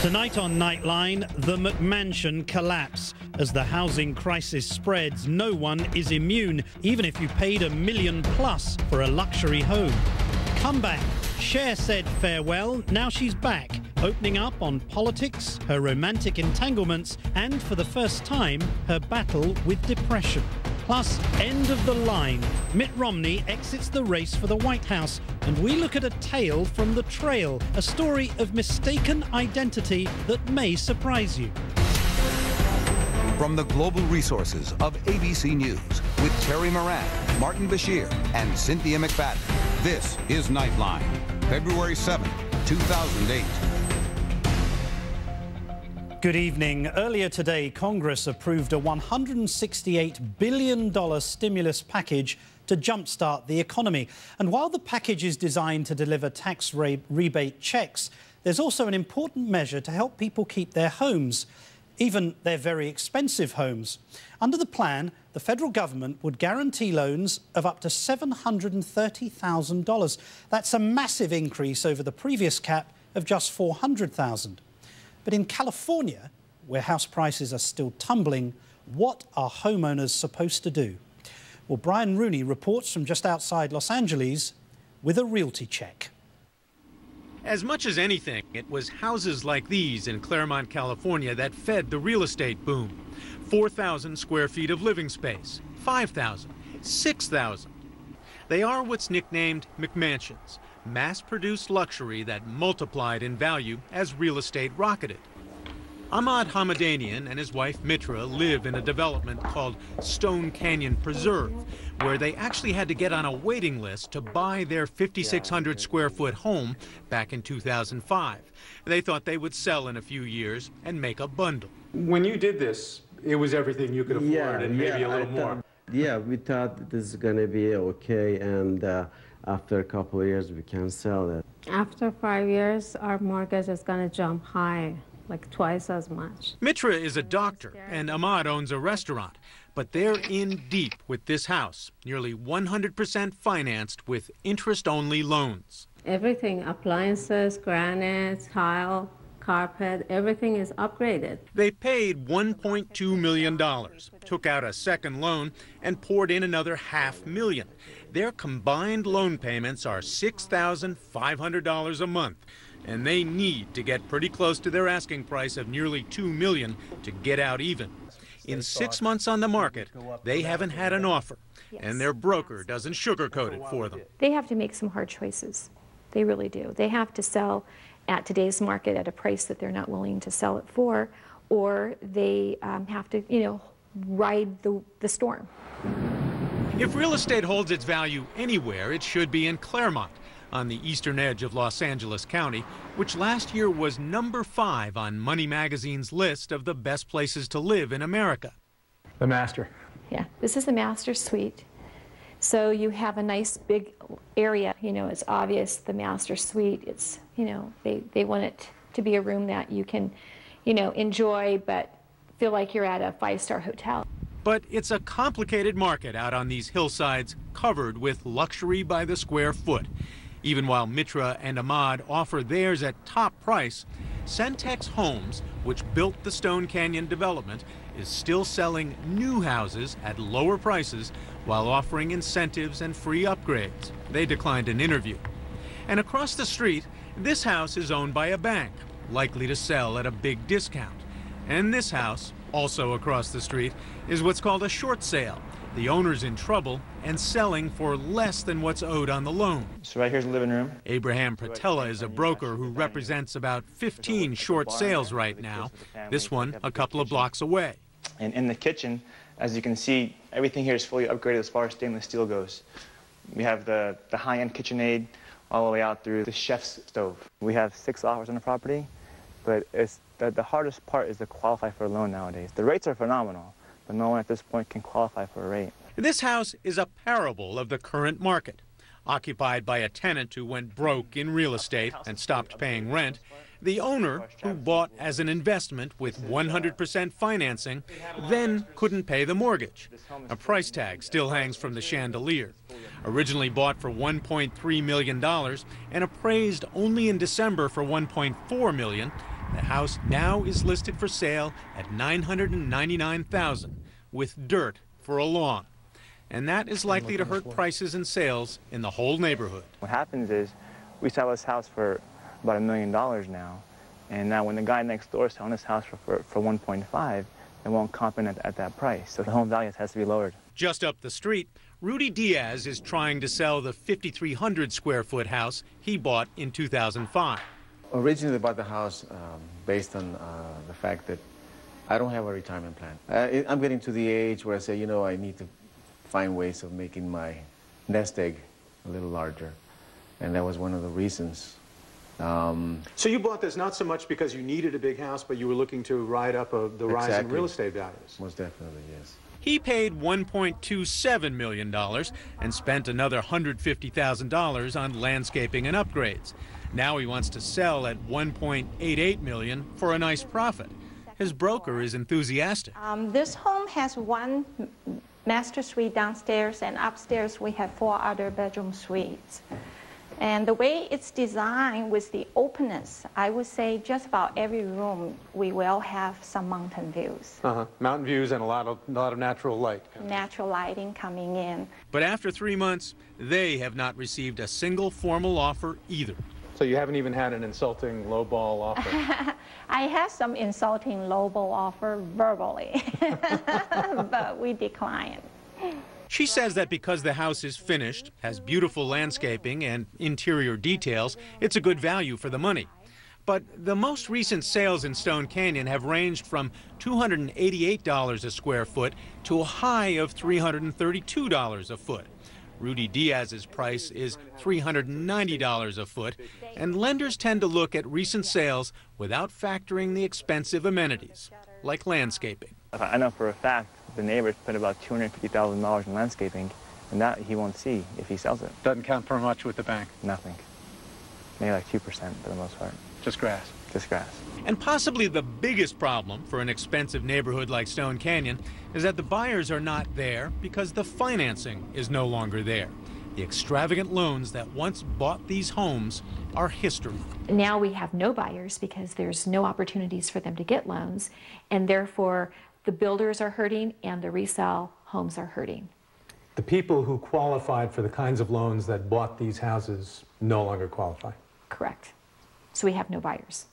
Tonight on Nightline, the McMansion collapse. As the housing crisis spreads, no one is immune, even if you paid $1 million plus for a luxury home. Comeback. Cher said farewell, now she's back, opening up on politics, her romantic entanglements, and for the first time, her battle with depression. Plus, end of the line. Mitt Romney exits the race for the White House, and we look at a tale from the trail, a story of mistaken identity that may surprise you. From the global resources of ABC News, with Terry Moran, Martin Bashir, and Cynthia McFadden, this is Nightline, February 7, 2008. Good evening. Earlier today, Congress approved a $168 billion stimulus package to jumpstart the economy. And while the package is designed to deliver tax rebate checks, there's also an important measure to help people keep their homes, even their very expensive homes. Under the plan, the federal government would guarantee loans of up to $730,000. That's a massive increase over the previous cap of just $400,000. But in California, where house prices are still tumbling, what are homeowners supposed to do? Well, Brian Rooney reports from just outside Los Angeles with a realty check. As much as anything, it was houses like these in Claremont, California that fed the real estate boom. 4,000 square feet of living space, 5,000, 6,000. They are what's nicknamed McMansions, mass-produced luxury that multiplied in value as real estate rocketed. Ahmad Hamadanian and his wife Mitra live in a development called Stone Canyon Preserve, where they actually had to get on a waiting list to buy their 5,600 square foot home back in 2005. They thought they would sell in a few years and make a bundle. When you did this, it was everything you could afford and maybe a little more. Yeah, we thought this is going to be okay, and after a couple of years, we can sell it. After 5 years, our mortgage is going to jump high, like twice as much. Mitra is a doctor, and Ahmad owns a restaurant. But they're in deep with this house, nearly 100% financed with interest-only loans. Everything, appliances, granite, tile, carpet, everything is upgraded. They paid $1.2 million, took out a second loan, and poured in another $500,000. Their combined loan payments are $6,500 a month, and they need to get pretty close to their asking price of nearly $2 million to get out even. In 6 months on the market, they haven't had an offer, and their broker doesn't sugarcoat it for them. They have to make some hard choices. They really do. They have to sell at today's market at a price that they're not willing to sell it for, or they have to, ride the storm. If real estate holds its value anywhere, it should be in Claremont, on the eastern edge of Los Angeles County, which last year was number 5 on Money Magazine's list of the best places to live in America. The master. Yeah, this is the master suite. So you have a nice big area, it's obvious, the master suite. It's, they want it to be a room that you can, enjoy, but feel like you're at a 5-star hotel. But it's a complicated market out on these hillsides covered with luxury by the square foot. Even while Mitra and Ahmad offer theirs at top price, Centex Homes, which built the Stone Canyon development, is still selling new houses at lower prices while offering incentives and free upgrades. They declined an interview. And across the street, this house is owned by a bank, likely to sell at a big discount. And this house, also across the street, is what's called a short sale. The owner's in trouble and selling for less than what's owed on the loan. So right here's the living room. Abraham Pratella is a broker who represents about 15 short sales right now, this one a couple of blocks away. And in the kitchen, as you can see, everything here is fully upgraded as far as stainless steel goes. We have the high-end KitchenAid all the way out through the chef's stove. We have 6 offers on the property, but the hardest part is to qualify for a loan nowadays. The rates are phenomenal, but no one at this point can qualify for a rate. This house is a parable of the current market. Occupied by a tenant who went broke in real estate and stopped paying rent, the owner, who bought as an investment with 100% financing, then couldn't pay the mortgage. A price tag still hangs from the chandelier. Originally bought for $1.3 million and appraised only in December for $1.4 million, The house now is listed for sale at $999,000 with dirt for a lawn. And that is likely to hurt prices and sales in the whole neighborhood. What happens is we sell this house for about $1 million now, and now when the guy next door is selling this house for 1.5, it won't comp in at that price. So the home value has to be lowered. Just up the street, Rudy Diaz is trying to sell the 5,300 square foot house he bought in 2005. Originally, I bought the house based on the fact that I don't have a retirement plan. I'm getting to the age where I say, you know, I need to find ways of making my nest egg a little larger. And that was one of the reasons. So you bought this not so much because you needed a big house, but you were looking to ride up the rise in real estate values. Most definitely, yes. He paid $1.27 million and spent another $150,000 on landscaping and upgrades. Now he wants to sell at $1.88 million for a nice profit. His broker is enthusiastic. This home has one master suite downstairs, and upstairs we have 4 other bedroom suites. And the way it's designed with the openness, I would say just about every room we will have some mountain views. Mountain views and a lot of natural light. Natural lighting coming in. But after 3 months, they have not received a single formal offer either. So you haven't even had an insulting lowball offer? I had some insulting lowball offer verbally, but we declined. She says that because the house is finished, has beautiful landscaping and interior details, it's a good value for the money. But the most recent sales in Stone Canyon have ranged from $288 a square foot to a high of $332 a foot. Rudy Diaz's price is $390 a foot, and lenders tend to look at recent sales without factoring the expensive amenities, like landscaping. I know for a fact the neighbors put about $250,000 in landscaping, and that he won't see if he sells it. Doesn't count for much with the bank? Nothing. Maybe like 2% for the most part. Just grass? Just grass. And possibly the biggest problem for an expensive neighborhood like Stone Canyon is that the buyers are not there because the financing is no longer there. The extravagant loans that once bought these homes are history. Now we have no buyers because there's no opportunities for them to get loans, and therefore the builders are hurting and the resale homes are hurting. The people who qualified for the kinds of loans that bought these houses no longer qualify? Correct. So we have no buyers.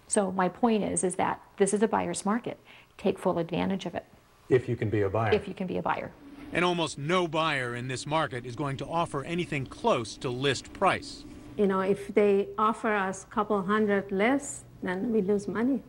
So my point is that this is a buyer's market. Take full advantage of it. If you can be a buyer. If you can be a buyer. And almost no buyer in this market is going to offer anything close to list price. You know, if they offer us a couple hundred less, then we lose money.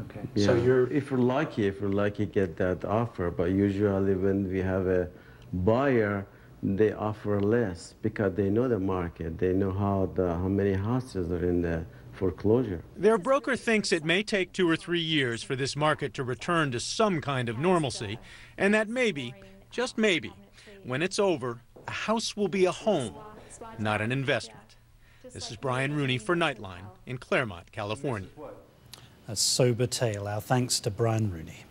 Okay. Yeah. So if we're lucky, get that offer. But usually when we have a buyer, they offer less because they know the market. They know how many houses are in the foreclosure. Their broker thinks it may take 2 or 3 years for this market to return to some kind of normalcy, and that maybe, just maybe, when it's over, a house will be a home, not an investment. This is Brian Rooney for Nightline in Claremont, California. A sober tale. Our thanks to Brian Rooney.